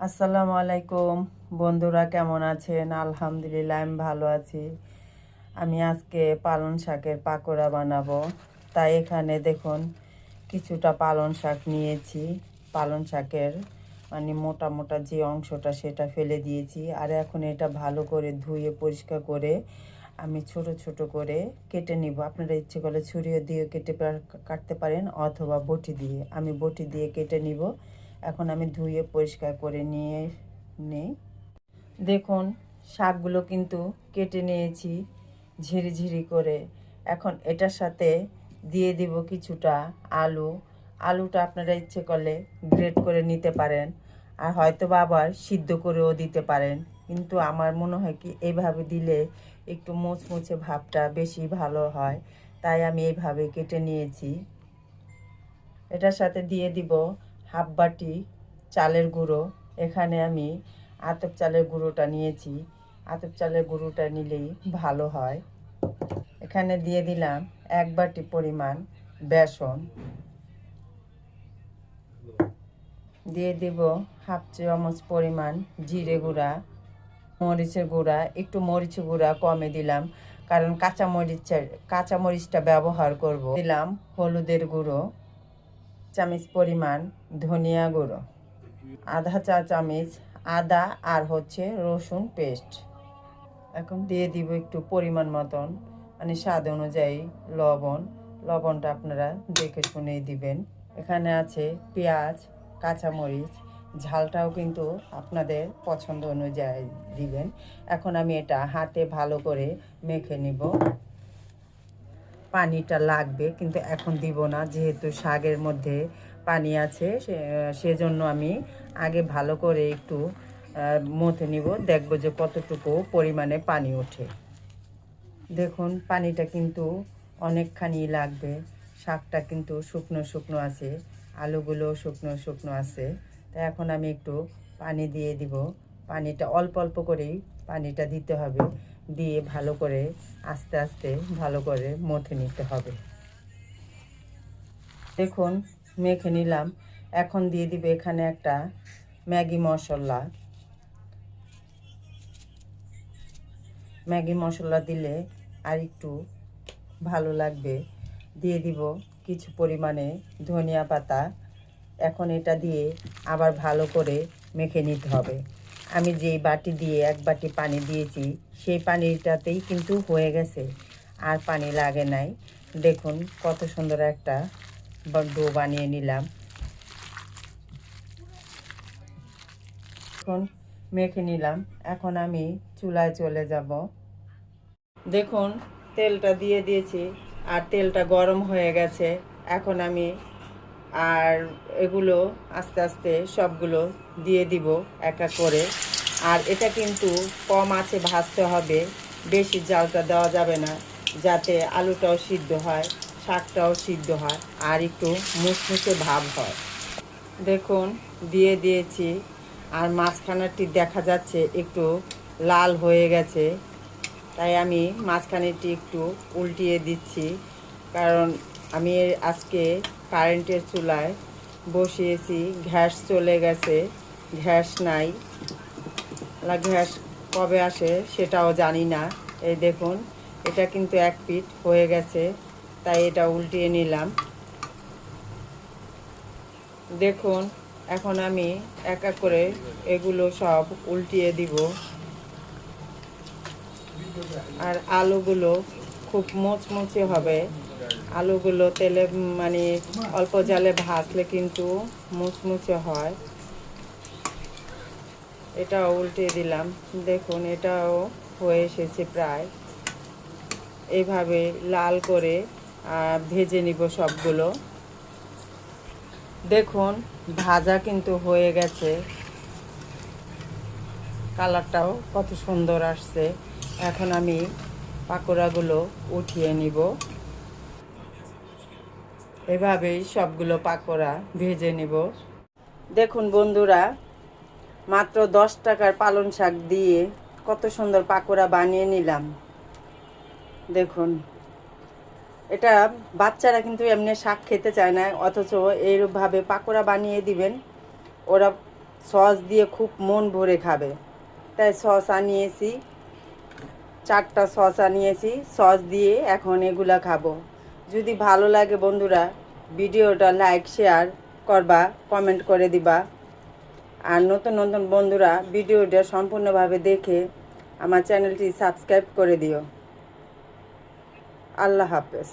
আসসালামু আলাইকুম বন্ধুরা, কেমন আছেন? আলহামদুলিল্লাহ আমি ভালো আছি। আমি আজকে পালং শাকের পাকোড়া বানাবো। তাই এখানে দেখুন কিছুটা পালং শাক নিয়েছি। পালং শাকের মোটা মোটা যে অংশটা সেটা ফেলে দিয়েছি। আর এখন এটা ভালো করে ধুয়ে পরিষ্কার করে আমি ছোট ছোট করে কেটে নিব। আপনারা ইচ্ছে করলে ছুরি দিয়ে কাটতে পারেন অথবা বটি দিয়ে। আমি বটি দিয়ে কেটে নিব। এখন আমি ধুয়ে পরিষ্কার করে নিয়ে নেই। দেখুন শাকগুলো কিন্তু কেটে নিয়েছি ঝিরিঝিরি করে। এখন এটার সাথে দিয়ে দিব কিছুটা আলু। আলুটা আপনারা ইচ্ছে করলে গ্রেট করে নিতে পারেন, আর হয়তো বা আবার সিদ্ধ করেও দিতে পারেন। কিন্তু আমার মনে হয় কি এইভাবে দিলে একটু মুচমুচে ভাবটা বেশি ভালো হয়, তাই আমি এইভাবে কেটে নিয়েছি। এটার সাথে দিয়ে দিব হাফ বাটি চালের গুঁড়ো। এখানে আমি আতপ চালের গুঁড়োটা নিয়েছি। আতপ চালের গুঁড়োটা নিলেই ভালো হয়। এখানে দিয়ে দিলাম 1 বাটি পরিমাণ বেসন। দিয়ে দেব হাফ চামচ পরিমাণ জিরে গুঁড়া, মরিচের গুঁড়া। একটু মরিচের গুঁড়া কমে দিলাম, কারণ কাঁচামরিচটা ব্যবহার করব। দিলাম হলুদের গুঁড়ো, চামচ পরিমাণ ধনিয়া গুঁড়ো, আধা চা চামচ আদা আর রসুন পেস্ট। এখন দিয়ে দিব একটু পরিমাণ মতন স্বাদ অনুযায়ী লবণ। লবণটা আপনারা দেখে শুনেই দিবেন। এখানে আছে পেঁয়াজ, কাঁচামরিচ। ঝালটাও কিন্তু আপনাদের পছন্দ অনুযায়ী দিবেন। এখন আমি এটা হাতে ভালো করে মেখে নিব। পানিটা লাগবে কিন্তু এখন দিব না, যেহেতু শাকের মধ্যে পানি আছে। সেজন্য আমি আগে ভালো করে একটু মথে নিব, দেখব যে কতটুকু পরিমাণে পানি ওঠে। দেখুন পানিটা কিন্তু অনেকখানি লাগবে। শাকটা কিন্তু শুকনো শুকনো আছে, আলুগুলো শুকনো শুকনো আছে। তাই এখন আমি একটু পানি দিয়ে দিব। পানিটা অল্প অল্প করেই পানিটা দিতে হবে, দিয়ে ভালো করে আস্তে আস্তে ভালো করে মথে নিতে হবে। দেখুন মেখে নিলাম। এখন দিয়ে দিবে এখানে একটা ম্যাগি মশলা। ম্যাগি মশলা দিলে আর একটু ভালো লাগবে। দিয়ে দিব কিছু পরিমাণে ধনিয়া পাতা। এখন এটা দিয়ে আবার ভালো করে মেখে নিতে হবে। আমি যেই বাটি দিয়ে 1 বাটি পানি দিয়েছি সেই পানিটাতেই কিন্তু হয়ে গেছে, আর পানি লাগে নাই। দেখুন কত সুন্দর একটা ডো বানিয়ে নিলাম। এখন মেখে নিলাম। এখন আমি চুলায় চলে যাব। দেখুন তেলটা দিয়ে দিয়েছি আর তেলটা গরম হয়ে গেছে। এখন আমি আর এগুলো আস্তে আস্তে সবগুলো দিয়ে দিব এক এক করে। আর এটা কিন্তু কম আঁচে ভাজতে হবে, বেশি জালটা দেওয়া যাবে না, যাতে আলুটাও সিদ্ধ হয়, শাকটাও সিদ্ধ হয়, আর একটু মুচমুচে ভাব হয়। দেখুন দিয়ে দিয়েছি, আর মাঝখানাটি দেখা যাচ্ছে একটু লাল হয়ে গেছে। তাই আমি মাঝখানেটি একটু উল্টিয়ে দিচ্ছি, কারণ আমি আজকে কারেন্টের চুলায় বসিয়েছি। গ্যাস চলে গেছে, গ্যাস নাই। গ্যাস কবে আসে সেটাও জানি না। এই দেখুন এটা কিন্তু এক পিঠ হয়ে গেছে, তাই এটা উল্টিয়ে নিলাম। দেখুন এখন আমি এক এক করে এগুলো সব উল্টিয়ে দিব। আর আলুগুলো খুব মুচমুচে হবে। আলুগুলো তেলে অল্প জালে ভাজলে কিন্তু মুচমুচে হয়। এটাও উল্টিয়ে দিলাম। দেখুন এটাও হয়ে এসেছে প্রায়। এইভাবে লাল করে ভেজে নিব সবগুলো। দেখুন ভাজা কিন্তু হয়ে গেছে, কালারটাও কত সুন্দর আসছে। এখন আমি পাকোড়াগুলো উঠিয়ে নিব। এভাবেই সবগুলো পাকোড়া ভেজে নিব। দেখুন বন্ধুরা, মাত্র 10 টাকার পালং শাক দিয়ে কত সুন্দর পাকোড়া বানিয়ে নিলাম। দেখুন এটা বাচ্চারা কিন্তু এমনি শাক খেতে চায় না, অথচ এইভাবে পাকোড়া বানিয়ে দিবেন, ওরা সস দিয়ে খুব মন ভরে খাবে। তাই সস আনিয়েছি, 4টা সস আনিয়েছি, সস দিয়ে এখন এগুলা খাবো। যদি ভালো লাগে বন্ধুরা, ভিডিওটা লাইক শেয়ার করবা, কমেন্ট করে দিবা। আর নতুন নতুন বন্ধুরা ভিডিওটা সম্পূর্ণভাবে দেখে আমার চ্যানেলটি সাবস্ক্রাইব করে দিও। আল্লাহ হাফেজ।